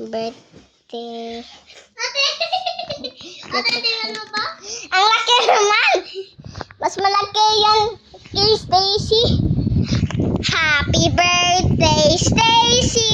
birthday. Ate, ano ba? Ang laki naman! Mas malaki yan kay Stacy. Happy birthday, Stacy!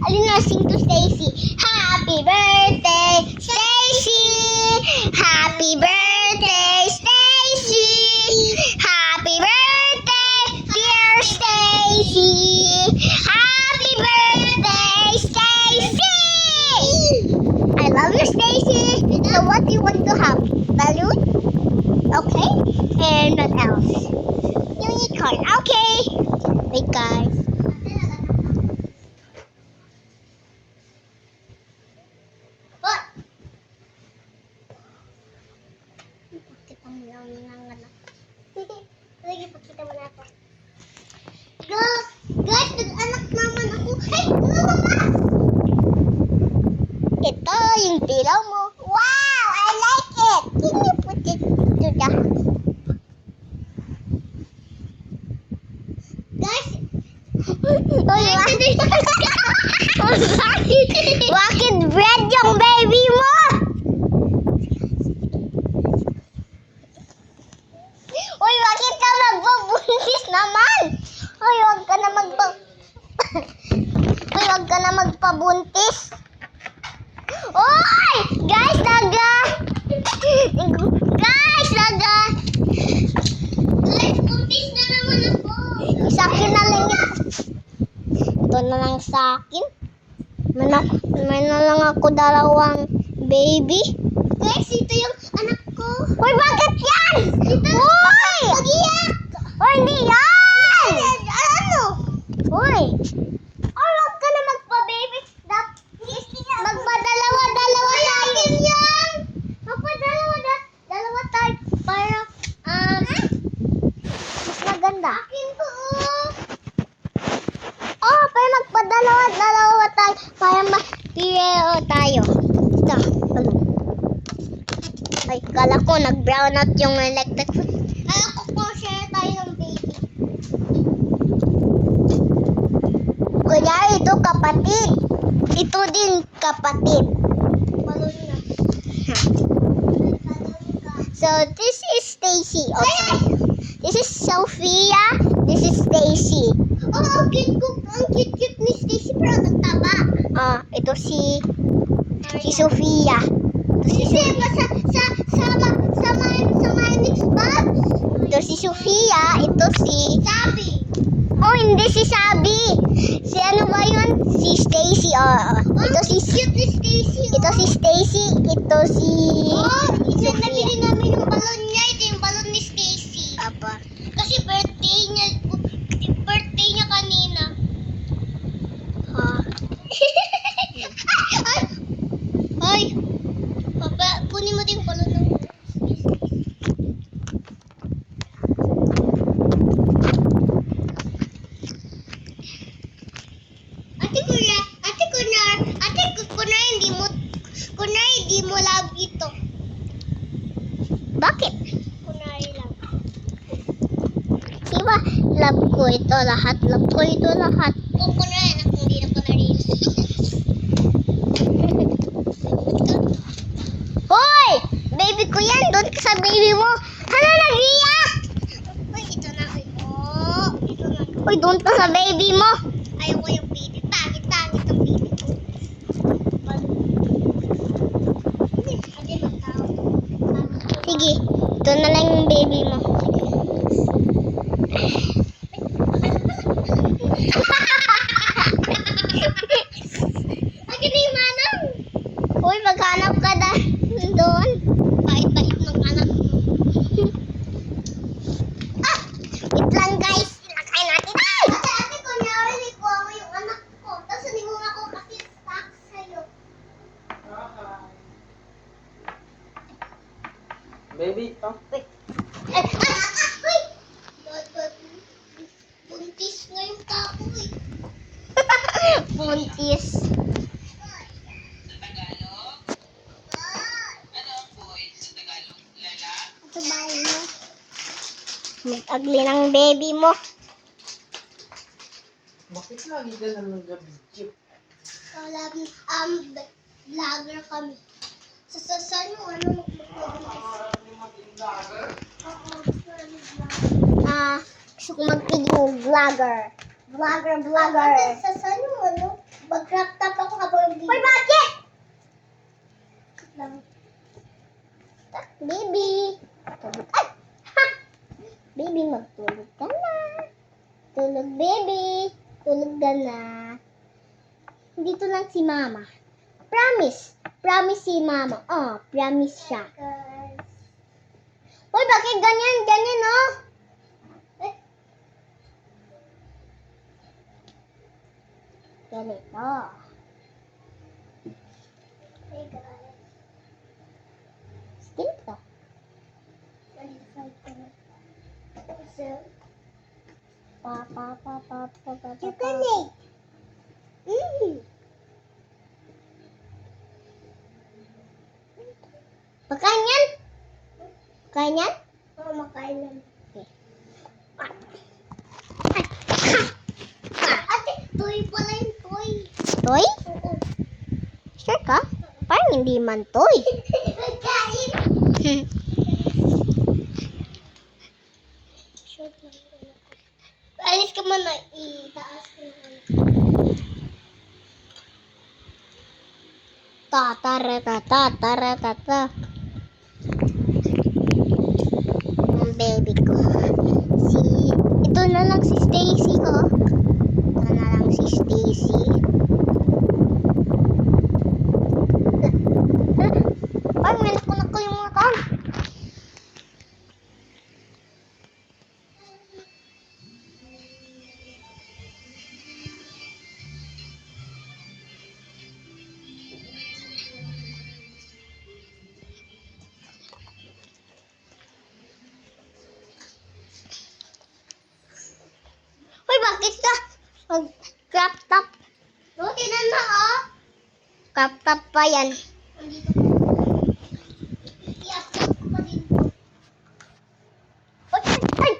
Alin na, sing to Stacy. Happy birthday, Stacy! Happy birthday, Stacy! Happy birthday, dear Stacy! Happy birthday, Stacy! I love you, Stacy. So what do you want to have? Balloon? Okay. And what else? Unicorn. Okay. Wait, guys. What? Pakita mo lang ng anak. Sige, pakita mo na ako. Guys, nag-anak naman ako. Hey, lumabas! Ito yung pillow mo. Wow! I like it. Can you put it to the... Guys, Bakit bread yung baby mo? Uy, bakit ka magbabuntis naman? Uy, wag ka na Uy, wag ka na magpabuntis. Uy! Guys, naga! Guys, naga! guys, buntis na naman ako. Sa akin na lang ito. Ito na lang sa akin. May na lang ako dalawang baby. Guys, ito yung anak ko. Uy, bakit yan? Ito. Uy! Mag-iyak. Uy, hindi yan! Ano? Uy! Oh, wag ka na magpa-baby. Magpadalawa-dalawa tayo. Yan. Magpadalawa tayo. Para, mas maganda. Akin to. Oh, para magpadalawa-dalawa tayo. Para mapireo tayo. Ito, balon. Ay, kala ko nag-brown out yung electric fan. Ako po, share tayo ng baby. Kunyari, ito kapatid. Ito din kapatid. Balon na. So, this is Stacy. Okay. This is Sophia. This is Stacy. Oh, ang cute ni Stacy, pero nagtaba. Ito si Sophia. Ito si Kasi sa my next box. Ito si Sophia. Ito si... Sabi. Oh, hindi si Sabi. Si ano ba yun? Si Stacy. Ito si... Cute ni Stacy. Ito si Stacy. Ito si... Oh, Sophia. nabili namin yung balon niya. Ito yung balon ni Stacy. Apa. Kasi birthday niya kanina. Ay! Papa, kunin mo din yung balon ng hindi mo love ito. Bakit? Kunwari lang. Diba? Love ko ito lahat. Love ko ito lahat. Kung kunwari, anak, hindi na kunwari. Hoy! Baby ko yan. Doon ka sa baby mo. Hala, nag-iyak! Uy, ito na. Oh, ito na. Uy, doon ka sa baby mo. Ayaw ko yung baby. Pangit ang baby ko. Hindi magtawag. Sige, ito na lang yung baby mo. Akin na yung manang. Uy, maghanap ka na doon. Bait-bait ng anak mo. Wait lang, guys. Ilagay natin. Ay! Ate, kunyari, nikuha mo yung anak ko. Tapos hindi mo ako kasi stuck sa'yo. Baby, oh. Wait. Uy! Buntis na yung kako eh. Buntis. Sa bahay mo. Mag-agli ng baby mo. Bakit lagi ka na nag-video? Vlogger kami. Saan mo ano Gusto ko mag-video vlogger. Vlogger. Saan mo ano? Mag-crop top ako habang Hoy, bakit? lang. Baby. Tulog. Ay! Ha! Baby, magtulog ka na. Tulog, baby. Tulog ka na. Dito lang si mama. Promise. Promise si mama. Oh, promise siya. Guys. Hoy, bakit ganyan? Ganyan, oh. Ganito. Hey guys. Ganito. So, Pa, pa, pa, pa, pa, pa, pa, chocolate. Pakain yan? Pakain yan? Oo, makain lang. Ate, toy pala yung toy. Toy? Oo. Sure ka? Parang hindi man toy. Magkain. Short lang. Alis ka man na itaas ko yung Tataratata. Ang baby ko. Ito na lang si Stacy ko. Ito na lang si Stacy. Parang may nakalimutan. Hoy, bakit ka? Crop top. No, tinan mo, oh. Crop top pa yan. Andito ko. I-upload ko pa din po. Ay!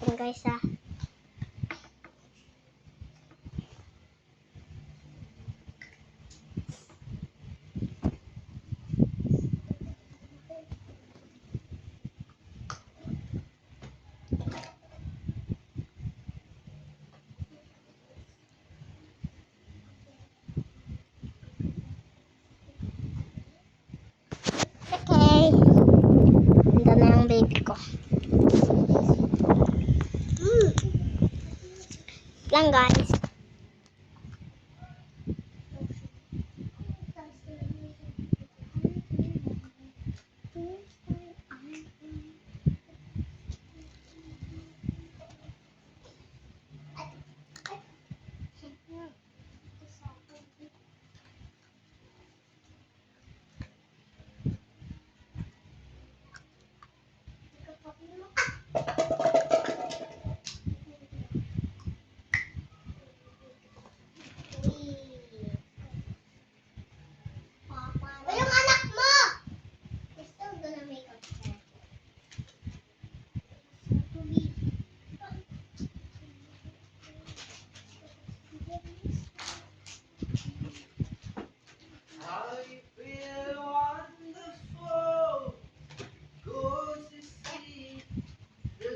Yan guys, ah. Okay. Ganda na yung baby ko. Lang guys. O, yung anak mo! You're still gonna make up hair. I feel wonderful. Go to see the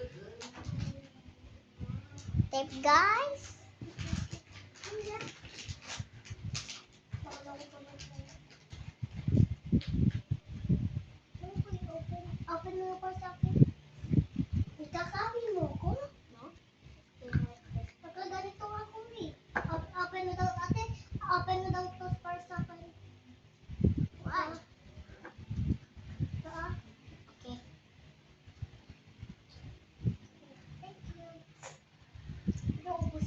Tape guys. Open mo pa sa akin. Ikakapi mo ko? No? Pagka ganito ako eh. Open mo daw, ate. Open mo daw to para sa akin. Why? Okay. Thank you. Naubos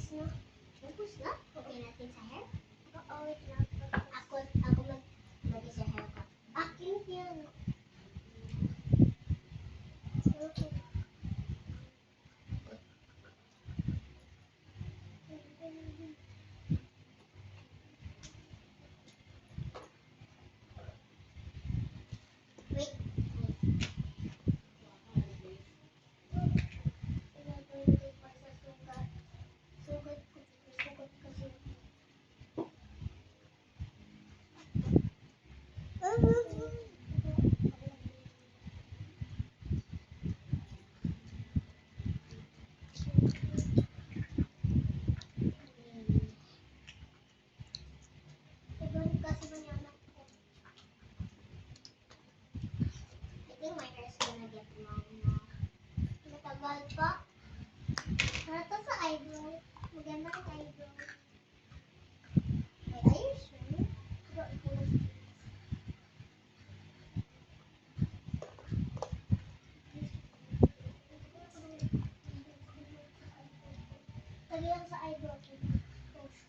yan sa idol. Post.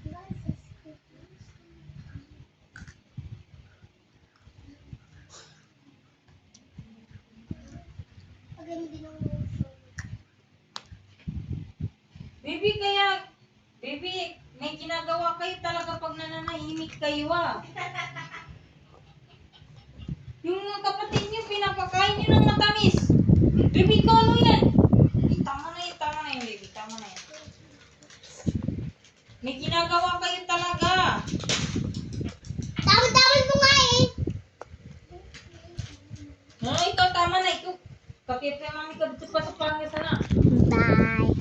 Diba, sa script? Pagano din ang motion. Baby, baby, may ginagawa kayo talaga pag nananahimik kayo ah. Yung mga kapatid niyo, pinapakain niyo ng matamis. Baby, ikaw ano yan? Ay, tama na yun, baby, tama na yun. May ginagawa kayo talaga. Tawad-tawad mo nga eh. No, ikaw tama na, ikaw. Kapit ka mami ka dito pa sa pangit na. Bye.